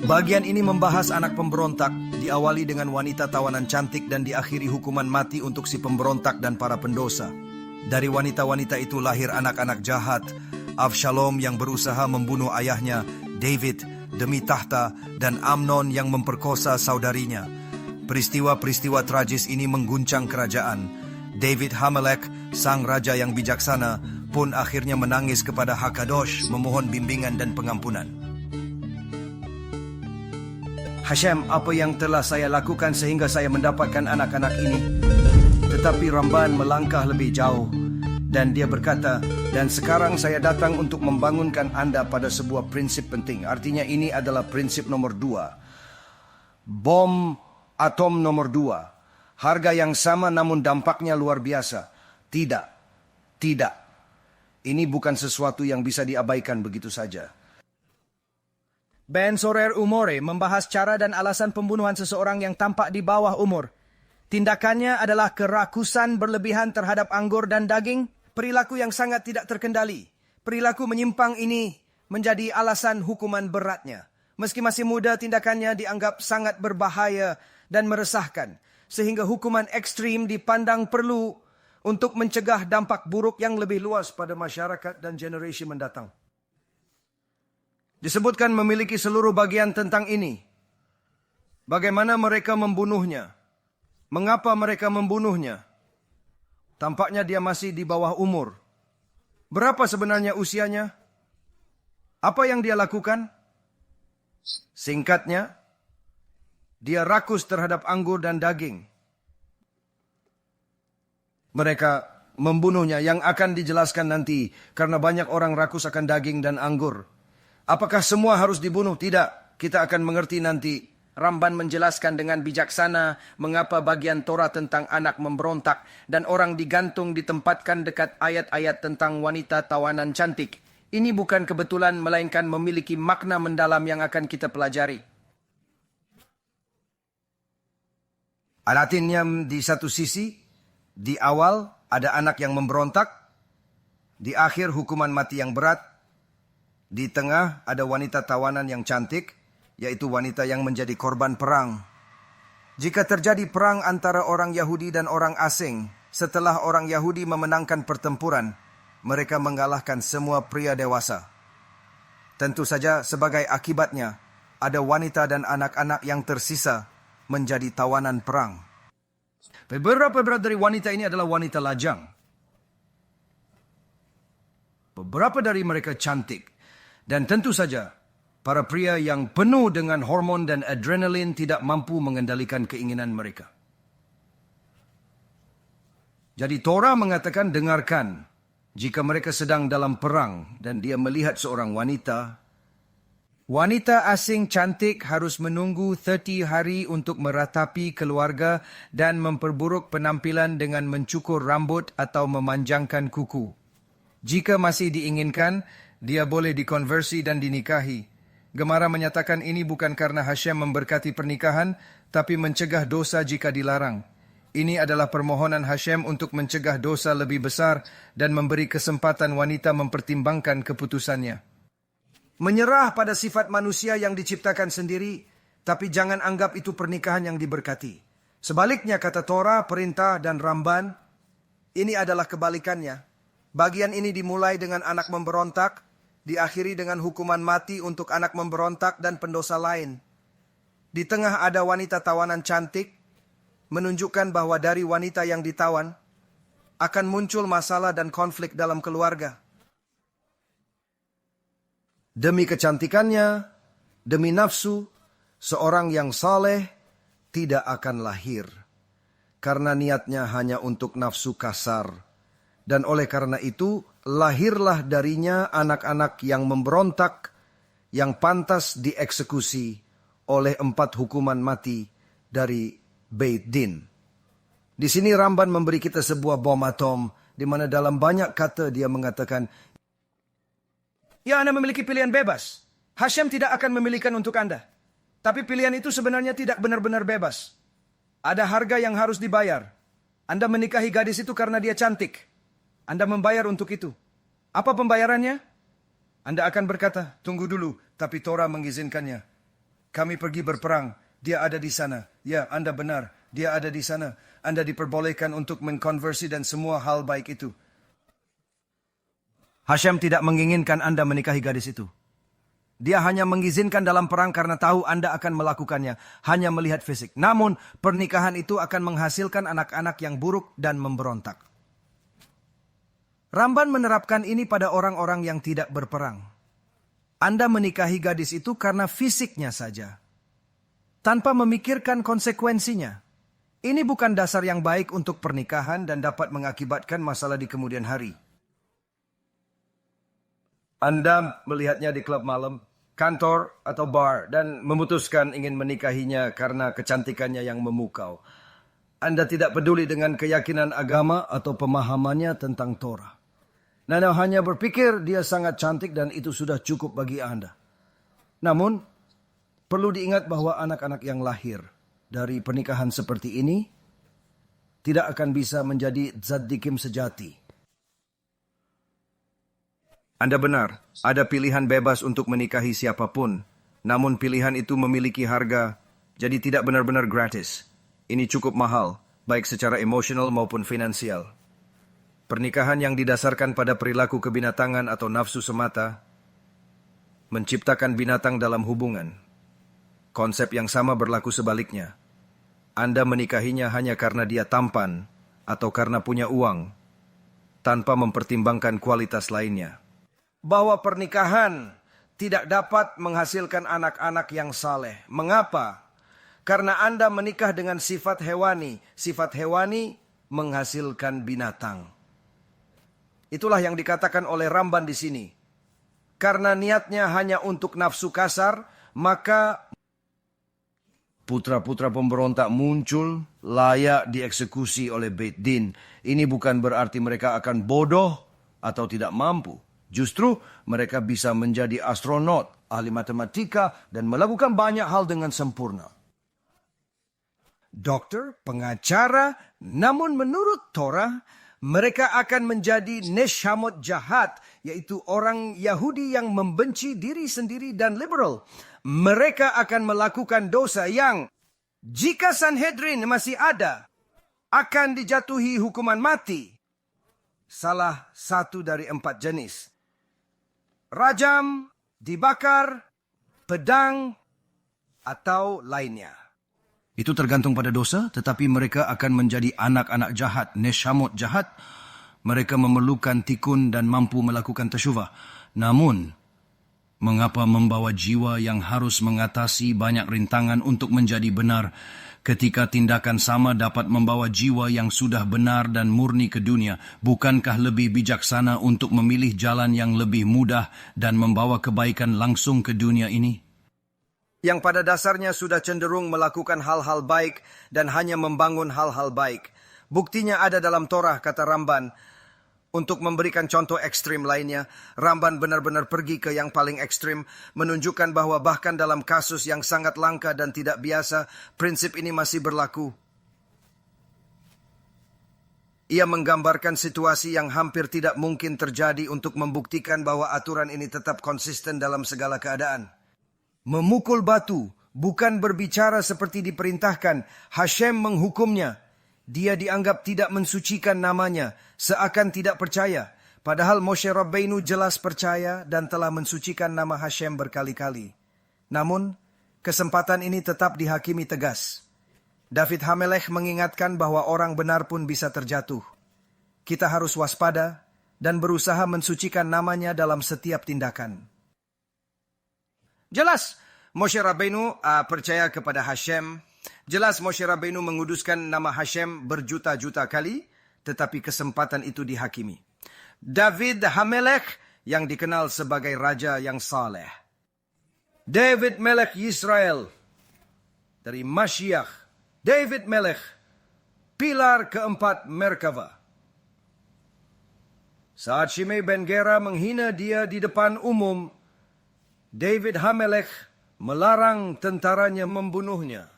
Bagian ini membahas anak pemberontak, diawali dengan wanita tawanan cantik dan diakhiri hukuman mati untuk si pemberontak dan para pendosa. Dari wanita-wanita itu lahir anak-anak jahat, Avshalom yang berusaha membunuh ayahnya, David demi tahta, dan Amnon yang memperkosa saudarinya. Peristiwa-peristiwa tragis ini mengguncang kerajaan. David Hamelek, sang raja yang bijaksana, pun akhirnya menangis kepada Hakadosh memohon bimbingan dan pengampunan. Hashem, apa yang telah saya lakukan sehingga saya mendapatkan anak-anak ini? Tetapi Ramban melangkah lebih jauh dan dia berkata, dan sekarang saya datang untuk membangunkan Anda pada sebuah prinsip penting. Artinya ini adalah prinsip nomor 2. Bom atom nomor 2. Harga yang sama namun dampaknya luar biasa. Tidak. Ini bukan sesuatu yang bisa diabaikan begitu saja. Ben Sorer Umore membahas cara dan alasan pembunuhan seseorang yang tampak di bawah umur. Tindakannya adalah kerakusan berlebihan terhadap anggur dan daging, perilaku yang sangat tidak terkendali. Perilaku menyimpang ini menjadi alasan hukuman beratnya. Meski masih muda, tindakannya dianggap sangat berbahaya dan meresahkan, sehingga hukuman ekstrim dipandang perlu untuk mencegah dampak buruk yang lebih luas pada masyarakat dan generasi mendatang. Disebutkan memiliki seluruh bagian tentang ini. Bagaimana mereka membunuhnya? Mengapa mereka membunuhnya? Tampaknya dia masih di bawah umur. Berapa sebenarnya usianya? Apa yang dia lakukan? Singkatnya, dia rakus terhadap anggur dan daging. Mereka membunuhnya yang akan dijelaskan nanti karena banyak orang rakus akan daging dan anggur. Apakah semua harus dibunuh? Tidak. Kita akan mengerti nanti. Ramban menjelaskan dengan bijaksana mengapa bagian Torah tentang anak memberontak dan orang digantung ditempatkan dekat ayat-ayat tentang wanita tawanan cantik. Ini bukan kebetulan melainkan memiliki makna mendalam yang akan kita pelajari. Alatinnya di satu sisi, di awal ada anak yang memberontak, di akhir hukuman mati yang berat, di tengah ada wanita tawanan yang cantik, yaitu wanita yang menjadi korban perang. Jika terjadi perang antara orang Yahudi dan orang asing, setelah orang Yahudi memenangkan pertempuran, mereka mengalahkan semua pria dewasa. Tentu saja sebagai akibatnya, ada wanita dan anak-anak yang tersisa menjadi tawanan perang. Beberapa dari wanita ini adalah wanita lajang. Beberapa dari mereka cantik. Dan tentu saja, para pria yang penuh dengan hormon dan adrenalin tidak mampu mengendalikan keinginan mereka. Jadi Torah mengatakan, dengarkan, jika mereka sedang dalam perang dan dia melihat seorang wanita, wanita asing cantik harus menunggu 30 hari untuk meratapi keluarga dan memperburuk penampilan dengan mencukur rambut atau memanjangkan kuku. Jika masih diinginkan, dia boleh dikonversi dan dinikahi. Gemara menyatakan ini bukan karena Hashem memberkati pernikahan, tapi mencegah dosa jika dilarang. Ini adalah permohonan Hashem untuk mencegah dosa lebih besar dan memberi kesempatan wanita mempertimbangkan keputusannya. Menyerah pada sifat manusia yang diciptakan sendiri, tapi jangan anggap itu pernikahan yang diberkati. Sebaliknya kata Torah, perintah dan Ramban, ini adalah kebalikannya. Bagian ini dimulai dengan anak memberontak, diakhiri dengan hukuman mati untuk anak memberontak dan pendosa lain. Di tengah ada wanita tawanan cantik, menunjukkan bahwa dari wanita yang ditawan, akan muncul masalah dan konflik dalam keluarga. Demi kecantikannya, demi nafsu, seorang yang saleh tidak akan lahir. Karena niatnya hanya untuk nafsu kasar. Dan oleh karena itu, lahirlah darinya anak-anak yang memberontak, yang pantas dieksekusi oleh 4 hukuman mati dari Beit Din. Di sini Ramban memberi kita sebuah bom atom, di mana dalam banyak kata dia mengatakan, Ya, Anda memiliki pilihan bebas. Hashem tidak akan memilihkan untuk Anda. Tapi pilihan itu sebenarnya tidak benar-benar bebas. Ada harga yang harus dibayar. Anda menikahi gadis itu karena dia cantik. Anda membayar untuk itu. Apa pembayarannya? Anda akan berkata, tunggu dulu, tapi Torah mengizinkannya. kami pergi berperang. Dia ada di sana. Ya, Anda benar. Dia ada di sana. Anda diperbolehkan untuk mengkonversi dan semua hal baik itu. Hashem tidak menginginkan Anda menikahi gadis itu. Dia hanya mengizinkan dalam perang karena tahu Anda akan melakukannya, hanya melihat fisik. Namun, pernikahan itu akan menghasilkan anak-anak yang buruk dan memberontak. Ramban menerapkan ini pada orang-orang yang tidak berperang. Anda menikahi gadis itu karena fisiknya saja, tanpa memikirkan konsekuensinya. Ini bukan dasar yang baik untuk pernikahan dan dapat mengakibatkan masalah di kemudian hari. Anda melihatnya di klub malam, kantor, atau bar dan memutuskan ingin menikahinya karena kecantikannya yang memukau. Anda tidak peduli dengan keyakinan agama atau pemahamannya tentang Torah. Anda hanya berpikir dia sangat cantik dan itu sudah cukup bagi Anda. Namun, perlu diingat bahwa anak-anak yang lahir dari pernikahan seperti ini tidak akan bisa menjadi tzaddikim sejati. Anda benar, ada pilihan bebas untuk menikahi siapapun. Namun pilihan itu memiliki harga, jadi tidak benar-benar gratis. Ini cukup mahal, baik secara emosional maupun finansial. Pernikahan yang didasarkan pada perilaku kebinatangan atau nafsu semata menciptakan binatang dalam hubungan. Konsep yang sama berlaku sebaliknya. Anda menikahinya hanya karena dia tampan atau karena punya uang, tanpa mempertimbangkan kualitas lainnya. Bahwa pernikahan tidak dapat menghasilkan anak-anak yang saleh. Mengapa? Karena Anda menikah dengan sifat hewani. Sifat hewani menghasilkan binatang. Itulah yang dikatakan oleh Ramban di sini. Karena niatnya hanya untuk nafsu kasar, maka Putra-putra pemberontak muncul, layak dieksekusi oleh Beit Din. Ini bukan berarti mereka akan bodoh atau tidak mampu. Justru mereka bisa menjadi astronot, ahli matematika, dan melakukan banyak hal dengan sempurna. dokter, pengacara, namun menurut Torah, mereka akan menjadi neshamot jahat, yaitu orang Yahudi yang membenci diri sendiri dan liberal. Mereka akan melakukan dosa yang, jika Sanhedrin masih ada, akan dijatuhi hukuman mati. Salah satu dari 4 jenis. Rajam, dibakar, pedang, atau lainnya. Itu tergantung pada dosa, tetapi mereka akan menjadi anak-anak jahat, neshamot jahat. Mereka memerlukan tikun dan mampu melakukan tasyuvah. Namun, mengapa membawa jiwa yang harus mengatasi banyak rintangan untuk menjadi benar, ketika tindakan sama dapat membawa jiwa yang sudah benar dan murni ke dunia? Bukankah lebih bijaksana untuk memilih jalan yang lebih mudah dan membawa kebaikan langsung ke dunia ini? Yang pada dasarnya sudah cenderung melakukan hal-hal baik dan hanya membangun hal-hal baik. Buktinya ada dalam Torah, kata Ramban. Untuk memberikan contoh ekstrim lainnya, Ramban benar-benar pergi ke yang paling ekstrim, menunjukkan bahwa bahkan dalam kasus yang sangat langka dan tidak biasa, prinsip ini masih berlaku. Ia menggambarkan situasi yang hampir tidak mungkin terjadi untuk membuktikan bahwa aturan ini tetap konsisten dalam segala keadaan. Memukul batu, bukan berbicara seperti diperintahkan. Hashem menghukumnya. Dia dianggap tidak mensucikan namanya, seakan tidak percaya. Padahal Moshe Rabbeinu jelas percaya dan telah mensucikan nama Hashem berkali-kali. Namun, kesempatan ini tetap dihakimi tegas. David Hamelech mengingatkan bahwa orang benar pun bisa terjatuh. Kita harus waspada dan berusaha mensucikan namanya dalam setiap tindakan. Jelas, Moshe Rabbeinu percaya kepada Hashem. Jelas Moshe Rabbeinu menguduskan nama Hashem berjuta-juta kali, tetapi kesempatan itu dihakimi. David Hamelech yang dikenal sebagai raja yang saleh. David Melech Yisrael dari Mashiach. David Melech, pilar keempat Merkava. Saat Shimei ben Gera menghina dia di depan umum, David Hamelech melarang tentaranya membunuhnya.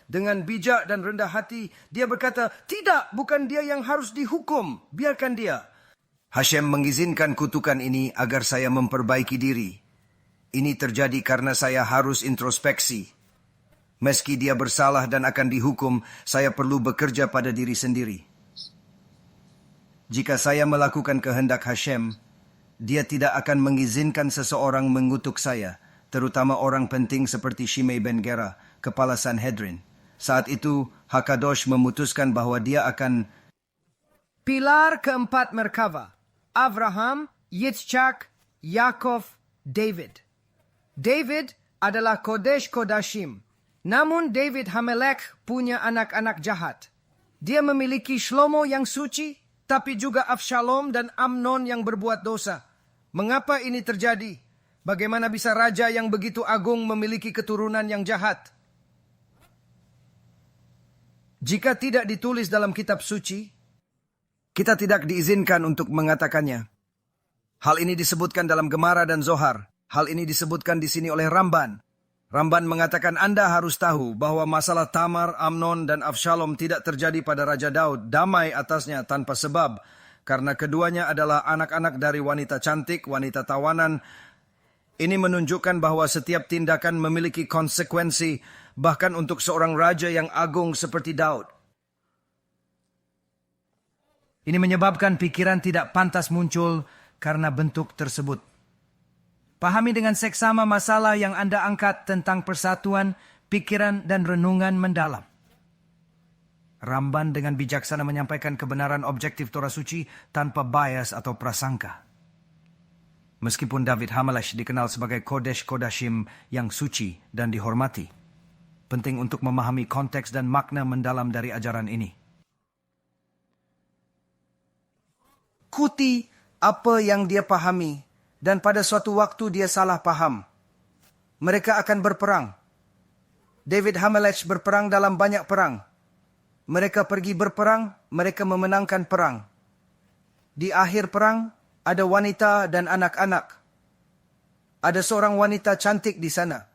Dengan bijak dan rendah hati, dia berkata, tidak, bukan dia yang harus dihukum, biarkan dia. Hashem mengizinkan kutukan ini agar saya memperbaiki diri. Ini terjadi karena saya harus introspeksi. Meski dia bersalah dan akan dihukum, saya perlu bekerja pada diri sendiri. Jika saya melakukan kehendak Hashem, dia tidak akan mengizinkan seseorang mengutuk saya, terutama orang penting seperti Shimei ben Gera, kepala Sanhedrin. Saat itu, Hakadosh memutuskan bahwa dia akan... Pilar keempat Merkava, Abraham, Yitzchak, Yakov, David. David adalah Kodesh Kodashim. Namun David Hamelech punya anak-anak jahat. Dia memiliki Shlomo yang suci, tapi juga Avshalom dan Amnon yang berbuat dosa. Mengapa ini terjadi? Bagaimana bisa raja yang begitu agung memiliki keturunan yang jahat? Jika tidak ditulis dalam kitab suci, kita tidak diizinkan untuk mengatakannya. Hal ini disebutkan dalam Gemara dan Zohar. Hal ini disebutkan di sini oleh Ramban. Ramban mengatakan Anda harus tahu bahwa masalah Tamar, Amnon, dan Avshalom tidak terjadi pada Raja Daud, damai atasnya tanpa sebab, karena keduanya adalah anak-anak dari wanita cantik, wanita tawanan. Ini menunjukkan bahwa setiap tindakan memiliki konsekuensi, bahkan untuk seorang raja yang agung seperti Daud. Ini menyebabkan pikiran tidak pantas muncul karena bentuk tersebut. Pahami dengan seksama masalah yang Anda angkat tentang persatuan, pikiran, dan renungan mendalam. Ramban dengan bijaksana menyampaikan kebenaran objektif Torah suci tanpa bias atau prasangka. Meskipun David Hamelech dikenal sebagai Kodesh Kodashim yang suci dan dihormati, penting untuk memahami konteks dan makna mendalam dari ajaran ini. Kuti apa yang dia pahami, dan pada suatu waktu dia salah paham. Mereka akan berperang. David Hamelech berperang dalam banyak perang. Mereka pergi berperang, mereka memenangkan perang. Di akhir perang, ada wanita dan anak-anak. Ada seorang wanita cantik di sana.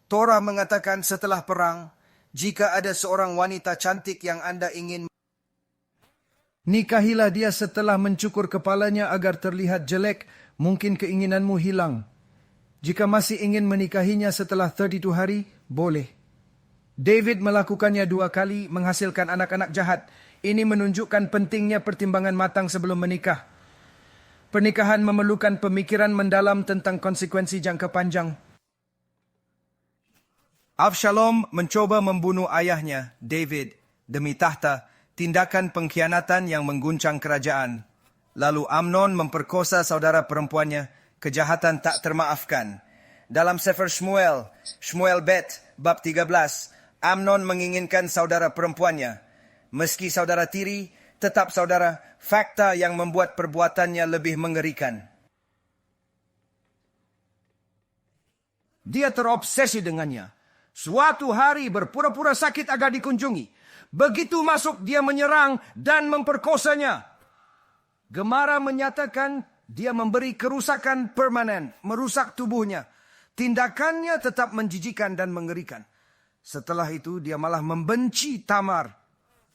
Torah mengatakan setelah perang, jika ada seorang wanita cantik yang Anda ingin, nikahilah dia setelah mencukur kepalanya agar terlihat jelek. Mungkin keinginanmu hilang. Jika masih ingin menikahinya setelah 32 hari, boleh. David melakukannya 2 kali, menghasilkan anak-anak jahat. Ini menunjukkan pentingnya pertimbangan matang sebelum menikah. Pernikahan memerlukan pemikiran mendalam tentang konsekuensi jangka panjang. Avshalom mencoba membunuh ayahnya, David, demi tahta, tindakan pengkhianatan yang mengguncang kerajaan. Lalu Amnon memperkosa saudara perempuannya, kejahatan tak termaafkan. Dalam Sefer Shmuel, Shmuel Bet, bab 13, Amnon menginginkan saudara perempuannya. Meski saudara tiri, tetap saudara, fakta yang membuat perbuatannya lebih mengerikan. Dia terobsesi dengannya. Suatu hari berpura-pura sakit agar dikunjungi. Begitu masuk dia menyerang dan memperkosanya. Gemara menyatakan dia memberi kerusakan permanen, merusak tubuhnya. Tindakannya tetap menjijikan dan mengerikan. Setelah itu dia malah membenci Tamar.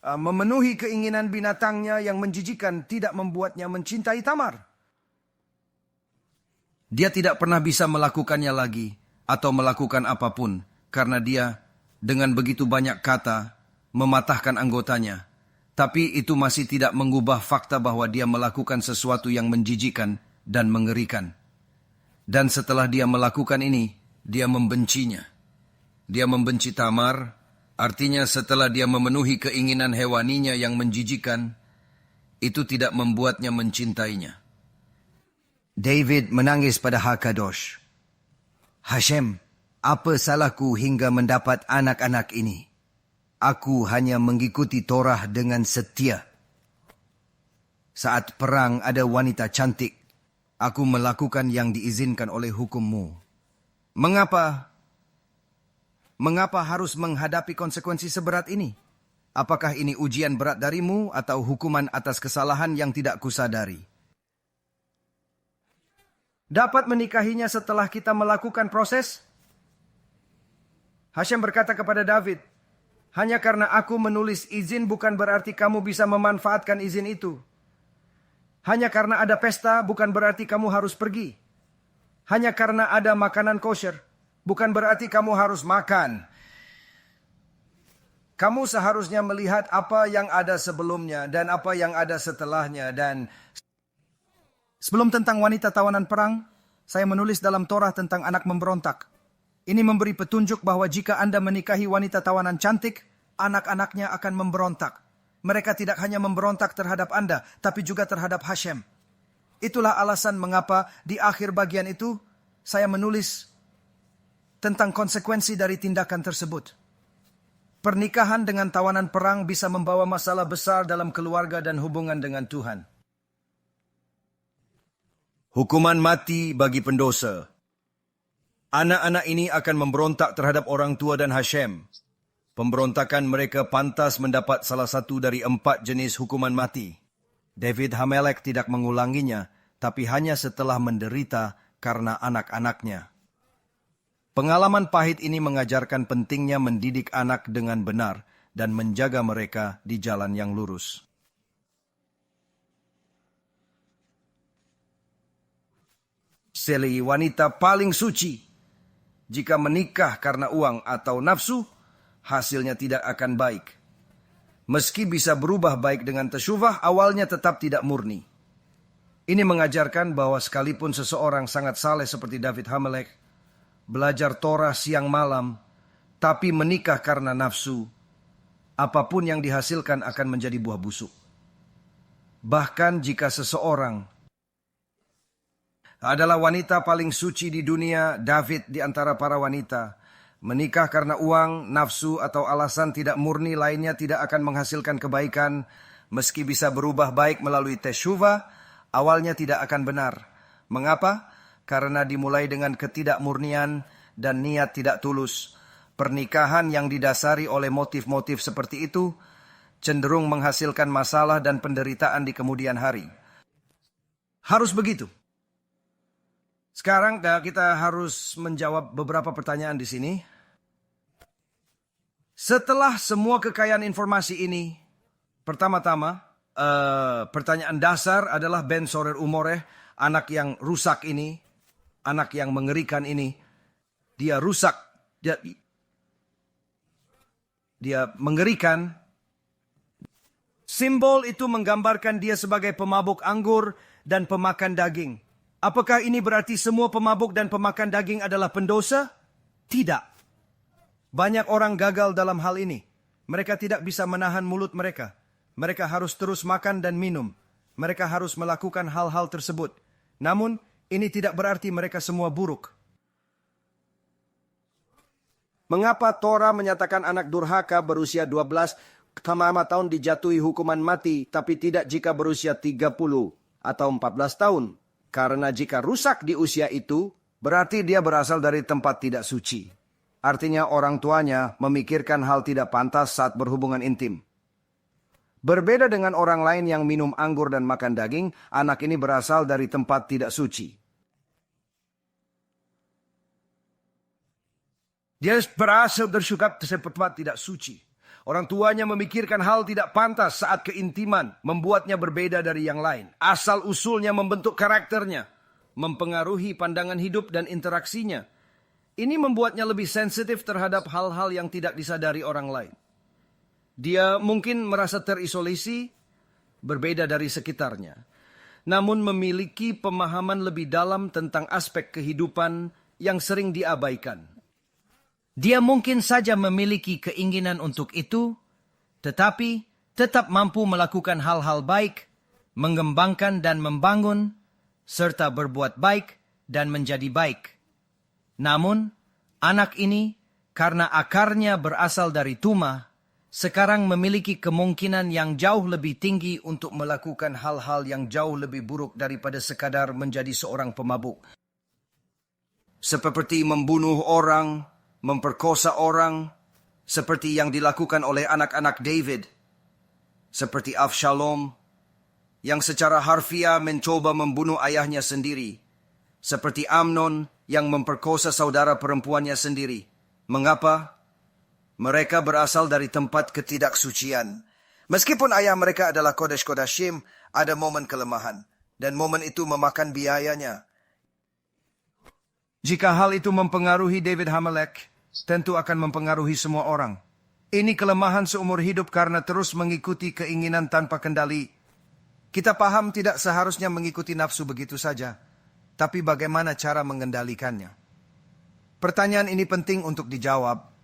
Memenuhi keinginan binatangnya yang menjijikan tidak membuatnya mencintai Tamar. Dia tidak pernah bisa melakukannya lagi atau melakukan apapun karena dia dengan begitu banyak kata mematahkan anggotanya. Tapi itu masih tidak mengubah fakta bahwa dia melakukan sesuatu yang menjijikan dan mengerikan. Dan setelah dia melakukan ini, dia membencinya. Dia membenci Tamar, artinya setelah dia memenuhi keinginan hewaninya yang menjijikan, itu tidak membuatnya mencintainya. David menangis pada Hakadosh. Hashem, apa salahku hingga mendapat anak-anak ini? Aku hanya mengikuti Torah dengan setia. Saat perang ada wanita cantik, aku melakukan yang diizinkan oleh hukummu. Mengapa harus menghadapi konsekuensi seberat ini? Apakah ini ujian berat darimu atau hukuman atas kesalahan yang tidak kusadari? Dapat menikahinya setelah kita melakukan proses? Hashem berkata kepada David, hanya karena aku menulis izin bukan berarti kamu bisa memanfaatkan izin itu. Hanya karena ada pesta bukan berarti kamu harus pergi. hanya karena ada makanan kosher. Bukan berarti kamu harus makan. Kamu seharusnya melihat apa yang ada sebelumnya dan apa yang ada setelahnya. Dan sebelum tentang wanita tawanan perang, saya menulis dalam Torah tentang anak memberontak. Ini memberi petunjuk bahwa jika Anda menikahi wanita tawanan cantik, anak-anaknya akan memberontak. Mereka tidak hanya memberontak terhadap Anda, tapi juga terhadap Hashem. Itulah alasan mengapa di akhir bagian itu, saya menulis tentang konsekuensi dari tindakan tersebut. Pernikahan dengan tawanan perang bisa membawa masalah besar dalam keluarga dan hubungan dengan Tuhan. Hukuman mati bagi pendosa. Anak-anak ini akan memberontak terhadap orang tua dan Hashem. Pemberontakan mereka pantas mendapat salah satu dari 4 jenis hukuman mati. David HaMelech tidak mengulanginya, tapi hanya setelah menderita karena anak-anaknya. Pengalaman pahit ini mengajarkan pentingnya mendidik anak dengan benar dan menjaga mereka di jalan yang lurus. Seli wanita paling suci. Jika menikah karena uang atau nafsu, hasilnya tidak akan baik. Meski bisa berubah baik dengan tesyubah, awalnya tetap tidak murni. Ini mengajarkan bahwa sekalipun seseorang sangat saleh seperti David HaMelech, belajar Torah siang malam, tapi menikah karena nafsu, apapun yang dihasilkan akan menjadi buah busuk. Bahkan jika seseorang adalah wanita paling suci di dunia, David di antara para wanita, menikah karena uang, nafsu, atau alasan tidak murni lainnya tidak akan menghasilkan kebaikan, meski bisa berubah baik melalui tesyuvah, awalnya tidak akan benar. Mengapa? Karena dimulai dengan ketidakmurnian dan niat tidak tulus. Pernikahan yang didasari oleh motif-motif seperti itu cenderung menghasilkan masalah dan penderitaan di kemudian hari. Harus begitu. Sekarang kita harus menjawab beberapa pertanyaan di sini. Setelah semua kekayaan informasi ini, pertama-tama, pertanyaan dasar adalah Ben Sorer Umoreh, anak yang rusak ini, anak yang mengerikan ini, dia rusak, dia mengerikan. Simbol itu menggambarkan dia sebagai pemabuk anggur dan pemakan daging. Apakah ini berarti semua pemabuk dan pemakan daging adalah pendosa? Tidak. Banyak orang gagal dalam hal ini. Mereka tidak bisa menahan mulut mereka. Mereka harus terus makan dan minum. Mereka harus melakukan hal-hal tersebut. Namun, ini tidak berarti mereka semua buruk. Mengapa Torah menyatakan anak durhaka berusia 12 tahun dijatuhi hukuman mati, tapi tidak jika berusia 30 atau 14 tahun? Karena jika rusak di usia itu, berarti dia berasal dari tempat tidak suci. Artinya orang tuanya memikirkan hal tidak pantas saat berhubungan intim. Berbeda dengan orang lain yang minum anggur dan makan daging, anak ini berasal dari tempat tidak suci. Dia berasal dari tempat tidak suci. Orang tuanya memikirkan hal tidak pantas saat keintiman, membuatnya berbeda dari yang lain. Asal-usulnya membentuk karakternya, mempengaruhi pandangan hidup dan interaksinya. Ini membuatnya lebih sensitif terhadap hal-hal yang tidak disadari orang lain. Dia mungkin merasa terisolasi, berbeda dari sekitarnya. Namun memiliki pemahaman lebih dalam tentang aspek kehidupan yang sering diabaikan. Dia mungkin saja memiliki keinginan untuk itu, tetapi tetap mampu melakukan hal-hal baik, mengembangkan dan membangun, serta berbuat baik dan menjadi baik. Namun, anak ini, karena akarnya berasal dari Tuma, sekarang memiliki kemungkinan yang jauh lebih tinggi untuk melakukan hal-hal yang jauh lebih buruk daripada sekadar menjadi seorang pemabuk. Seperti membunuh orang, memperkosa orang, seperti yang dilakukan oleh anak-anak David, seperti Avshalom, yang secara harfiah mencoba membunuh ayahnya sendiri, seperti Amnon yang memperkosa saudara perempuannya sendiri. Mengapa? Mereka berasal dari tempat ketidaksucian. Meskipun ayah mereka adalah Kodesh Kodashim, ada momen kelemahan, dan momen itu memakan biayanya. Jika hal itu mempengaruhi David Hamelek, tentu akan mempengaruhi semua orang. Ini kelemahan seumur hidup karena terus mengikuti keinginan tanpa kendali. Kita paham tidak seharusnya mengikuti nafsu begitu saja, tapi bagaimana cara mengendalikannya? Pertanyaan ini penting untuk dijawab,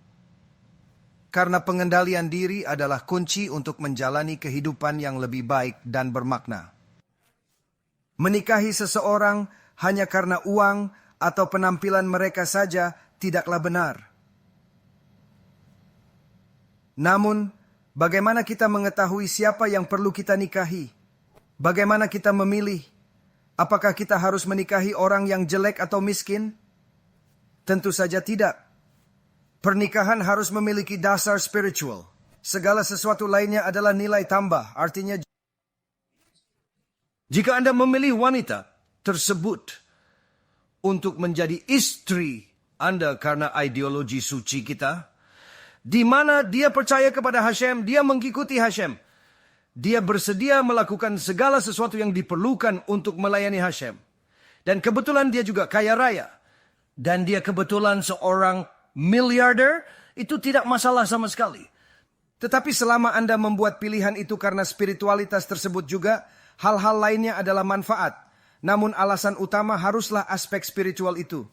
karena pengendalian diri adalah kunci untuk menjalani kehidupan yang lebih baik dan bermakna. Menikahi seseorang hanya karena uang atau penampilan mereka saja tidaklah benar. Namun, bagaimana kita mengetahui siapa yang perlu kita nikahi? Bagaimana kita memilih? Apakah kita harus menikahi orang yang jelek atau miskin? Tentu saja tidak. Pernikahan harus memiliki dasar spiritual. Segala sesuatu lainnya adalah nilai tambah. Artinya, jika Anda memilih wanita tersebut untuk menjadi istri Anda karena ideologi suci kita, di mana dia percaya kepada Hashem, dia mengikuti Hashem. Dia bersedia melakukan segala sesuatu yang diperlukan untuk melayani Hashem. Dan kebetulan dia juga kaya raya. Dan dia kebetulan seorang miliarder, itu tidak masalah sama sekali. Tetapi selama Anda membuat pilihan itu karena spiritualitas tersebut juga, hal-hal lainnya adalah manfaat. Namun alasan utama haruslah aspek spiritual itu.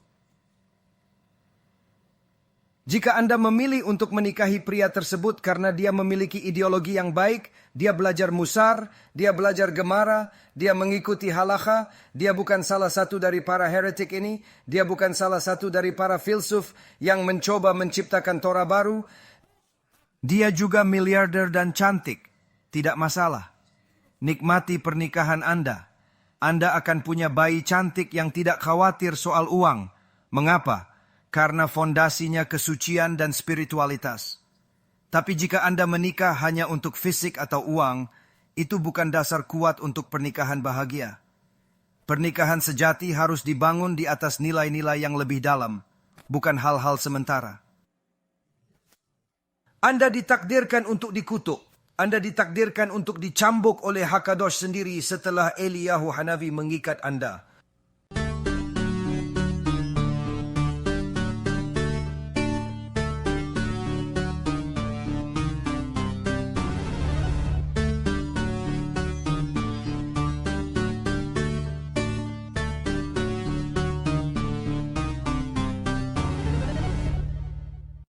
Jika Anda memilih untuk menikahi pria tersebut karena dia memiliki ideologi yang baik, dia belajar musar, dia belajar gemara, dia mengikuti halakha, dia bukan salah satu dari para heretik ini, dia bukan salah satu dari para filsuf yang mencoba menciptakan Torah baru, dia juga miliarder dan cantik, tidak masalah. Nikmati pernikahan Anda. Anda akan punya bayi cantik yang tidak khawatir soal uang. Mengapa? Karena fondasinya kesucian dan spiritualitas. Tapi jika Anda menikah hanya untuk fisik atau uang, itu bukan dasar kuat untuk pernikahan bahagia. Pernikahan sejati harus dibangun di atas nilai-nilai yang lebih dalam, bukan hal-hal sementara. Anda ditakdirkan untuk dikutuk. Anda ditakdirkan untuk dicambuk oleh Hakadosh sendiri setelah Eliyahu Hanavi mengikat Anda.